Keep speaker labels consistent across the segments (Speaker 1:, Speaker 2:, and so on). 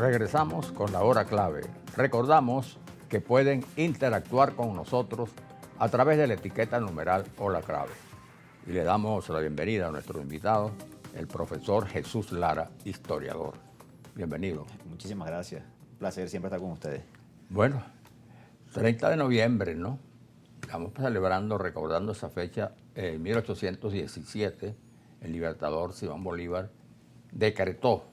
Speaker 1: Regresamos con la hora clave. Recordamos que pueden interactuar con nosotros a través de la etiqueta numeral hora clave. Y le damos la bienvenida a nuestro invitado, el profesor Jesús Lara, historiador. Bienvenido.
Speaker 2: Muchísimas gracias. Un placer siempre estar con ustedes.
Speaker 1: Bueno, 30 de noviembre, ¿no? Estamos celebrando, recordando esa fecha. En 1817, el libertador Simón Bolívar decretó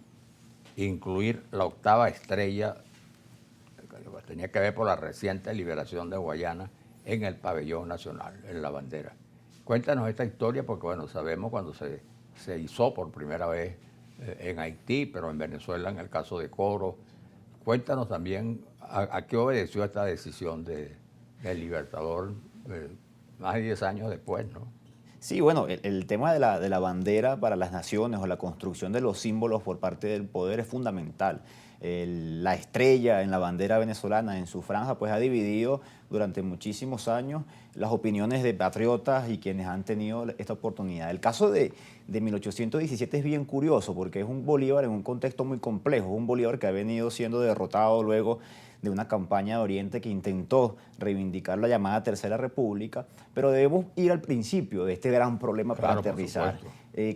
Speaker 1: incluir la octava estrella, que tenía que ver por la reciente liberación de Guayana, en el pabellón nacional, en la bandera. Cuéntanos esta historia porque, bueno, sabemos cuando se hizo por primera vez en Haití, pero en Venezuela en el caso de Coro. Cuéntanos también a qué obedeció esta decisión del libertador más de 10 años después, ¿no?
Speaker 2: Sí, bueno, el tema de la bandera para las naciones o la construcción de los símbolos por parte del poder es fundamental. La estrella en la bandera venezolana, en su franja, pues ha dividido durante muchísimos años las opiniones de patriotas y quienes han tenido esta oportunidad. El caso de 1817 es bien curioso porque es un Bolívar en un contexto muy complejo, un Bolívar que ha venido siendo derrotado luego de una campaña de Oriente que intentó reivindicar la llamada Tercera República, pero debemos ir al principio de este gran problema para aterrizar.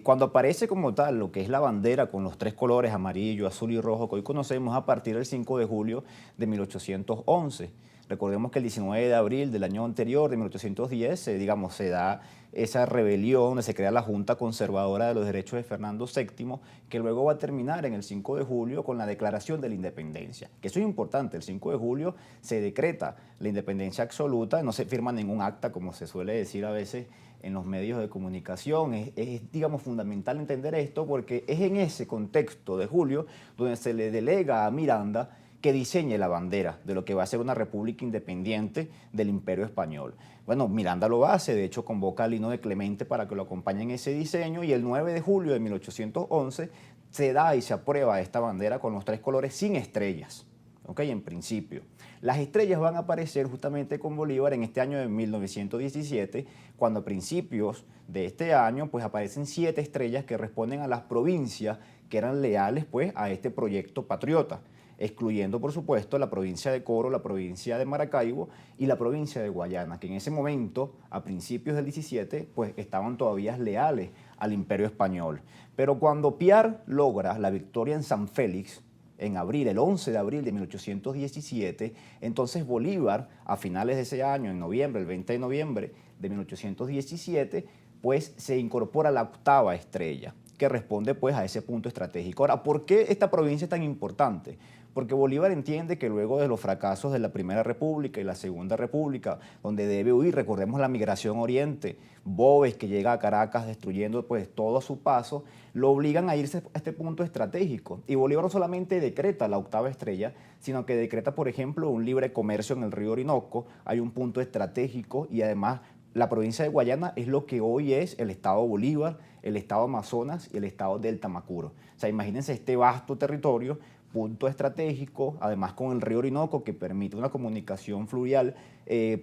Speaker 2: Cuando aparece como tal lo que es la bandera con los tres colores, amarillo, azul y rojo, que hoy conocemos a partir del 5 de julio de 1811. Recordemos que el 19 de abril del año anterior, de 1810, se da esa rebelión donde se crea la Junta Conservadora de los Derechos de Fernando VII, que luego va a terminar en el 5 de julio con la Declaración de la Independencia. Que eso es importante, el 5 de julio se decreta la independencia absoluta, no se firma ningún acta, como se suele decir a veces en los medios de comunicación. Digamos, fundamental entender esto porque es en ese contexto de julio donde se le delega a Miranda que diseñe la bandera de lo que va a ser una república independiente del Imperio Español. Bueno, Miranda lo hace, de hecho convoca a Lino de Clemente para que lo acompañe en ese diseño y el 9 de julio de 1811 se da y se aprueba esta bandera con los tres colores sin estrellas, ¿ok? En principio. Las estrellas van a aparecer justamente con Bolívar en este año de 1917, cuando a principios de este año pues aparecen 7 estrellas que responden a las provincias que eran leales pues a este proyecto patriota, excluyendo por supuesto la provincia de Coro, la provincia de Maracaibo y la provincia de Guayana, que en ese momento, a principios del 17, pues estaban todavía leales al Imperio Español. Pero cuando Piar logra la victoria en San Félix, en abril, el 11 de abril de 1817, entonces Bolívar, a finales de ese año, en noviembre, el 20 de noviembre de 1817, pues se incorpora la octava estrella, que responde pues a ese punto estratégico. Ahora, ¿por qué esta provincia es tan importante? Porque Bolívar entiende que luego de los fracasos de la Primera República y la Segunda República, donde debe huir, recordemos la migración oriente, Boves que llega a Caracas destruyendo pues todo a su paso, lo obligan a irse a este punto estratégico. Y Bolívar no solamente decreta la octava estrella, sino que decreta, por ejemplo, un libre comercio en el río Orinoco, hay un punto estratégico y además la provincia de Guayana es lo que hoy es el estado Bolívar, el estado Amazonas y el estado del Tamacuro. O sea, imagínense este vasto territorio, punto estratégico, además con el río Orinoco que permite una comunicación fluvial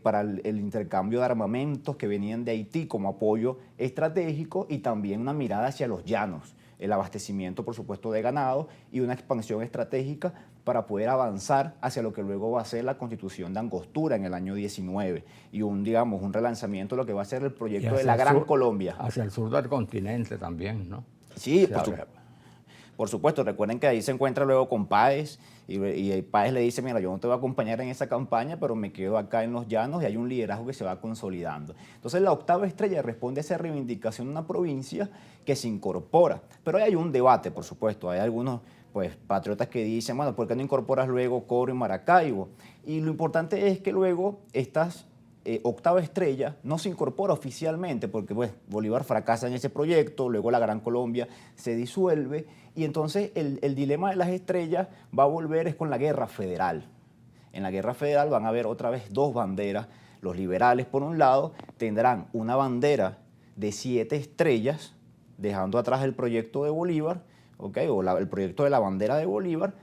Speaker 2: para el intercambio de armamentos que venían de Haití como apoyo estratégico y también una mirada hacia los llanos, el abastecimiento por supuesto de ganado y una expansión estratégica para poder avanzar hacia lo que luego va a ser la Constitución de Angostura en el año 19 y un relanzamiento de lo que va a ser el proyecto de la Gran Colombia.
Speaker 1: Hacia el sur del continente también, ¿no?
Speaker 2: Sí, por supuesto, recuerden que ahí se encuentra luego con Páez y Páez le dice, mira, yo no te voy a acompañar en esa campaña, pero me quedo acá en los llanos y hay un liderazgo que se va consolidando. Entonces la octava estrella responde a esa reivindicación de una provincia que se incorpora. Pero hay un debate, por supuesto, hay algunos pues patriotas que dicen, bueno, ¿por qué no incorporas luego Coro y Maracaibo? Y lo importante es que luego estas octava estrella no se incorpora oficialmente porque pues, Bolívar fracasa en ese proyecto, luego la Gran Colombia se disuelve y entonces el dilema de las estrellas va a volver es con la Guerra Federal. En la Guerra Federal van a haber otra vez 2 banderas. Los liberales, por un lado, tendrán una bandera de 7 estrellas, dejando atrás el proyecto de Bolívar, ¿okay? El proyecto de la bandera de Bolívar,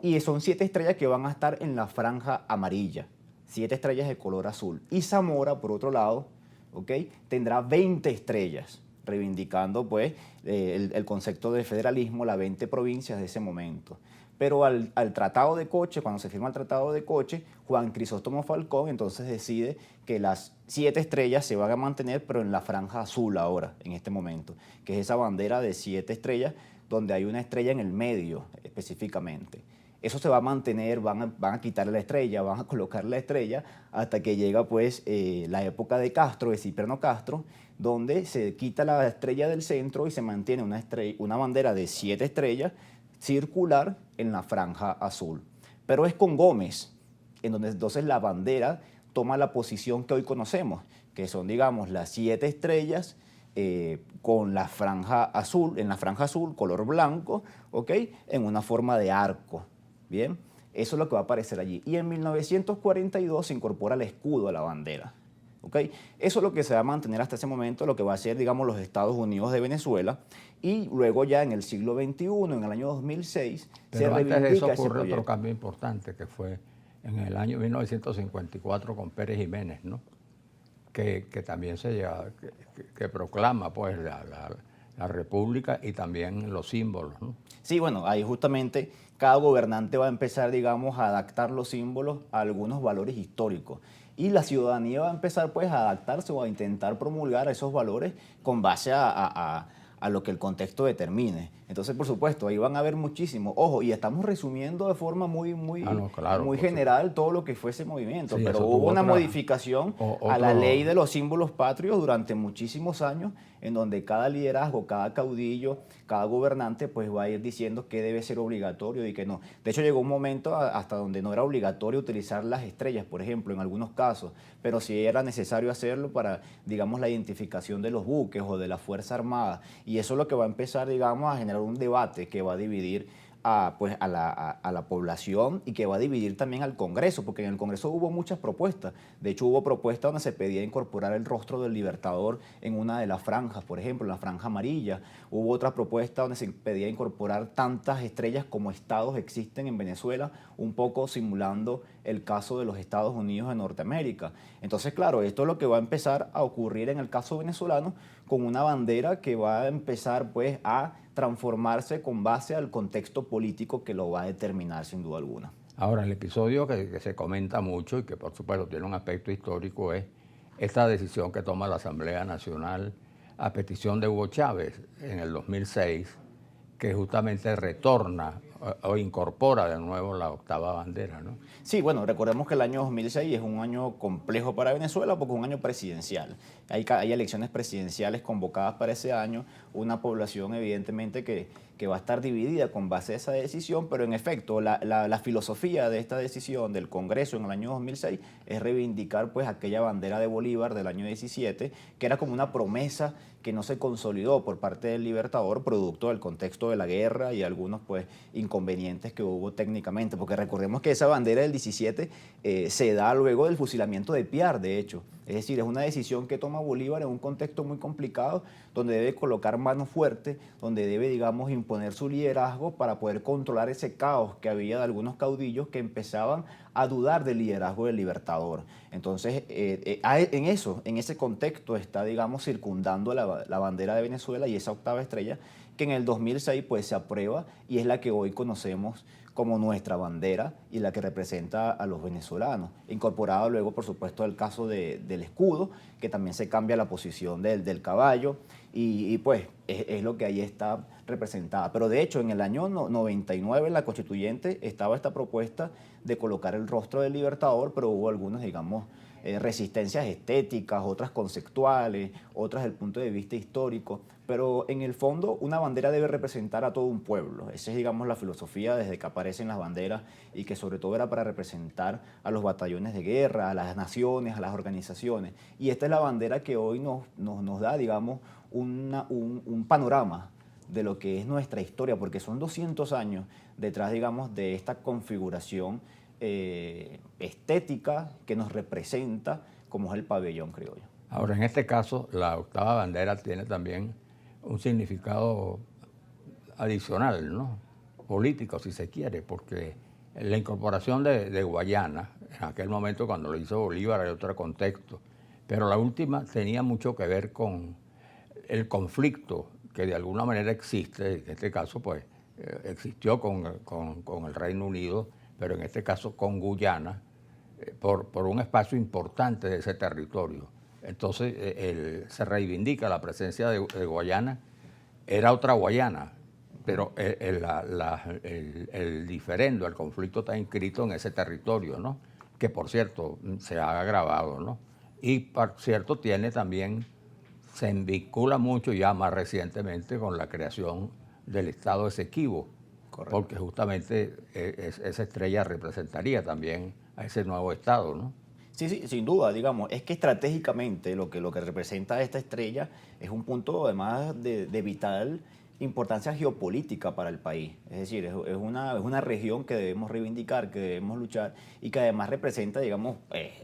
Speaker 2: y son 7 estrellas que van a estar en la franja amarilla. 7 estrellas de color azul. Y Zamora, por otro lado, ¿okay? Tendrá 20 estrellas, reivindicando pues, el concepto de federalismo, las 20 provincias de ese momento. Pero al Tratado de Coche, cuando se firma el Tratado de Coche, Juan Crisóstomo Falcón entonces decide que las 7 estrellas se van a mantener, pero en la franja azul ahora, en este momento, que es esa bandera de 7 estrellas, donde hay una estrella en el medio específicamente. Eso se va a mantener, van a quitar la estrella, van a colocar la estrella, hasta que llega pues la época de Castro, de Cipriano Castro, donde se quita la estrella del centro y se mantiene una bandera de 7 estrellas circular en la franja azul. Pero es con Gómez, en donde entonces la bandera toma la posición que hoy conocemos, que son, digamos, las 7 estrellas con la franja azul, en la franja azul, color blanco, ¿ok? En una forma de arco, ¿bien? Eso es lo que va a aparecer allí. Y en 1942 se incorpora el escudo a la bandera. ¿Okay? Eso es lo que se va a mantener hasta ese momento, lo que va a ser, digamos, los Estados Unidos de Venezuela, y luego ya en el siglo XXI, en el año 2006,
Speaker 1: pero
Speaker 2: se
Speaker 1: antes de eso
Speaker 2: reivindica ese
Speaker 1: ocurre otro
Speaker 2: proyecto.
Speaker 1: cambio importante, que fue en el año 1954 con Pérez Jiménez, ¿no? Que también que proclama pues la república y también los símbolos, ¿no?
Speaker 2: Sí, bueno, ahí justamente cada gobernante va a empezar, digamos, a adaptar los símbolos a algunos valores históricos. Y la ciudadanía va a empezar pues a adaptarse o a intentar promulgar esos valores con base a lo que el contexto determine. Entonces, por supuesto, ahí van a haber muchísimos. Ojo, y estamos resumiendo de forma muy
Speaker 1: Claro,
Speaker 2: general todo lo que fue ese movimiento,
Speaker 1: sí,
Speaker 2: pero
Speaker 1: eso
Speaker 2: hubo
Speaker 1: tuvo
Speaker 2: una modificación a la ley de los símbolos patrios durante muchísimos años, en donde cada liderazgo, cada caudillo, cada gobernante pues va a ir diciendo qué debe ser obligatorio y qué no. De hecho, llegó un momento hasta donde no era obligatorio utilizar las estrellas, por ejemplo, en algunos casos, pero sí era necesario hacerlo para, digamos, la identificación de los buques o de la Fuerza Armada. Y eso es lo que va a empezar, digamos, a generar un debate que va a dividir pues a la población y que va a dividir también al Congreso, porque en el Congreso hubo muchas propuestas. De hecho, hubo propuestas donde se pedía incorporar el rostro del Libertador en una de las franjas, por ejemplo, en la franja amarilla. Hubo otra propuesta donde se pedía incorporar tantas estrellas como estados existen en Venezuela, un poco simulando el caso de los Estados Unidos de Norteamérica. Entonces, claro, esto es lo que va a empezar a ocurrir en el caso venezolano, con una bandera que va a empezar pues a transformarse con base al contexto político que lo va a determinar sin duda alguna.
Speaker 1: Ahora, el episodio que se comenta mucho y que por supuesto tiene un aspecto histórico es esta decisión que toma la Asamblea Nacional a petición de Hugo Chávez en el 2006, que justamente retorna o incorpora de nuevo la octava bandera, ¿no?
Speaker 2: Sí, bueno, recordemos que el año 2006 es un año complejo para Venezuela porque es un año presidencial. Hay elecciones presidenciales convocadas para ese año, una población evidentemente que va a estar dividida con base a esa decisión, pero en efecto la filosofía de esta decisión del Congreso en el año 2006 es reivindicar pues aquella bandera de Bolívar del año 17, que era como una promesa que no se consolidó por parte del Libertador, producto del contexto de la guerra y algunos pues inconvenientes que hubo técnicamente, porque recordemos que esa bandera del 17 se da luego del fusilamiento de Piar, de hecho. Es decir, es una decisión que toma Bolívar en un contexto muy complicado, donde debe colocar mano fuerte, donde debe, digamos, imponer su liderazgo para poder controlar ese caos que había de algunos caudillos que empezaban a dudar del liderazgo del Libertador. Entonces, en ese contexto está, digamos, circundando la bandera de Venezuela y esa octava estrella que en el 2006 pues se aprueba y es la que hoy conocemos como nuestra bandera y la que representa a los venezolanos. Incorporado luego, por supuesto, el caso del escudo, que también se cambia la posición del caballo y pues es lo que ahí está representada. Pero de hecho, en el año 99 en la Constituyente estaba esta propuesta de colocar el rostro del Libertador, pero hubo algunas, digamos, resistencias estéticas, otras conceptuales, otras desde el punto de vista histórico, pero en el fondo una bandera debe representar a todo un pueblo. Esa es, digamos, la filosofía desde que aparecen las banderas y que sobre todo era para representar a los batallones de guerra, a las naciones, a las organizaciones. Y esta es la bandera que hoy nos da, digamos, un panorama de lo que es nuestra historia, porque son 200 años detrás, digamos, de esta configuración estética que nos representa como es el pabellón criollo.
Speaker 1: Ahora, en este caso, la octava bandera tiene también un significado adicional, ¿no? Político, si se quiere, porque la incorporación de Guayana, en aquel momento cuando lo hizo Bolívar, hay otro contexto, pero la última tenía mucho que ver con el conflicto que de alguna manera existe, en este caso, pues, existió con el Reino Unido, pero en este caso con Guyana, por un espacio importante de ese territorio. Entonces se reivindica la presencia de Guayana. Era otra Guayana, pero el diferendo, el conflicto está inscrito en ese territorio, ¿no? Que por cierto se ha agravado, ¿no? Y por cierto se vincula mucho ya más recientemente con la creación del Estado Esequibo, porque justamente esa estrella representaría también a ese nuevo Estado, ¿no?
Speaker 2: Sí, sí, sin duda, digamos, es que estratégicamente lo que representa esta estrella es un punto además de vital importancia geopolítica para el país. Es decir, es una región que debemos reivindicar, que debemos luchar y que además representa, digamos,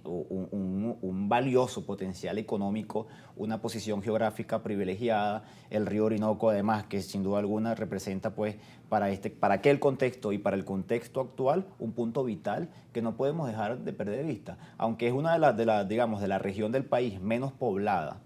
Speaker 2: un valioso potencial económico, una posición geográfica privilegiada, el río Orinoco además, que sin duda alguna representa pues para aquel contexto y para el contexto actual un punto vital que no podemos dejar de perder de vista. Aunque es una digamos, de la región del país menos poblada,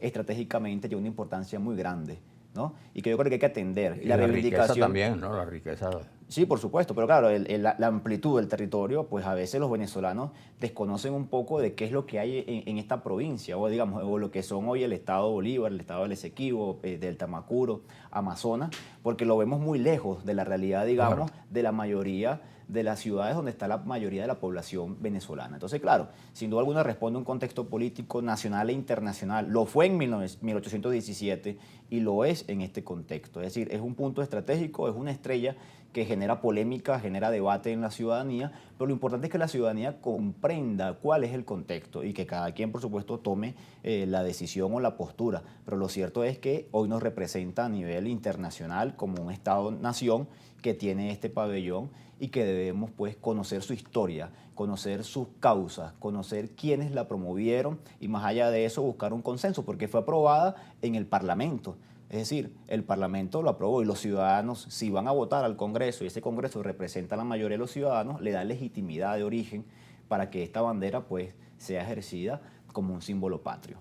Speaker 2: estratégicamente tiene una importancia muy grande, ¿no? Y que yo creo que hay que atender.
Speaker 1: Y la riqueza también, ¿no? La riqueza.
Speaker 2: Sí, por supuesto, pero claro, la amplitud del territorio, pues a veces los venezolanos desconocen un poco de qué es lo que hay en esta provincia, o digamos, o lo que son hoy el estado Bolívar, el estado del Esequibo, del Tamacuro, Amazonas, porque lo vemos muy lejos de la realidad, digamos,
Speaker 1: Claro,
Speaker 2: de la mayoría de las ciudades donde está la mayoría de la población venezolana. Entonces, claro, sin duda alguna responde a un contexto político nacional e internacional. Lo fue en 1817 y lo es en este contexto. Es decir, es un punto estratégico, es una estrella que genera polémica, genera debate en la ciudadanía, pero lo importante es que la ciudadanía comprenda cuál es el contexto y que cada quien, por supuesto, tome la decisión o la postura. Pero lo cierto es que hoy nos representa a nivel internacional como un Estado-nación que tiene este pabellón y que debemos pues conocer su historia, conocer sus causas, conocer quiénes la promovieron y más allá de eso buscar un consenso, porque fue aprobada en el Parlamento. Es decir, el Parlamento lo aprobó y los ciudadanos, si van a votar al Congreso y ese Congreso representa a la mayoría de los ciudadanos, le da legitimidad de origen para que esta bandera pues sea ejercida como un símbolo patrio.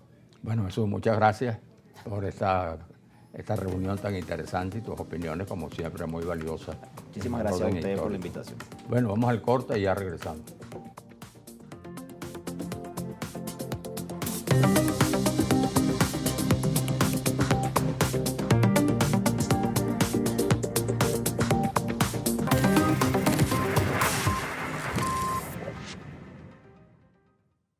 Speaker 1: bueno, Jesús, muchas gracias por esta reunión tan interesante y tus opiniones, como siempre, muy valiosas.
Speaker 2: Muchísimas gracias a ustedes por la invitación.
Speaker 1: Bueno, vamos al corte y ya regresamos.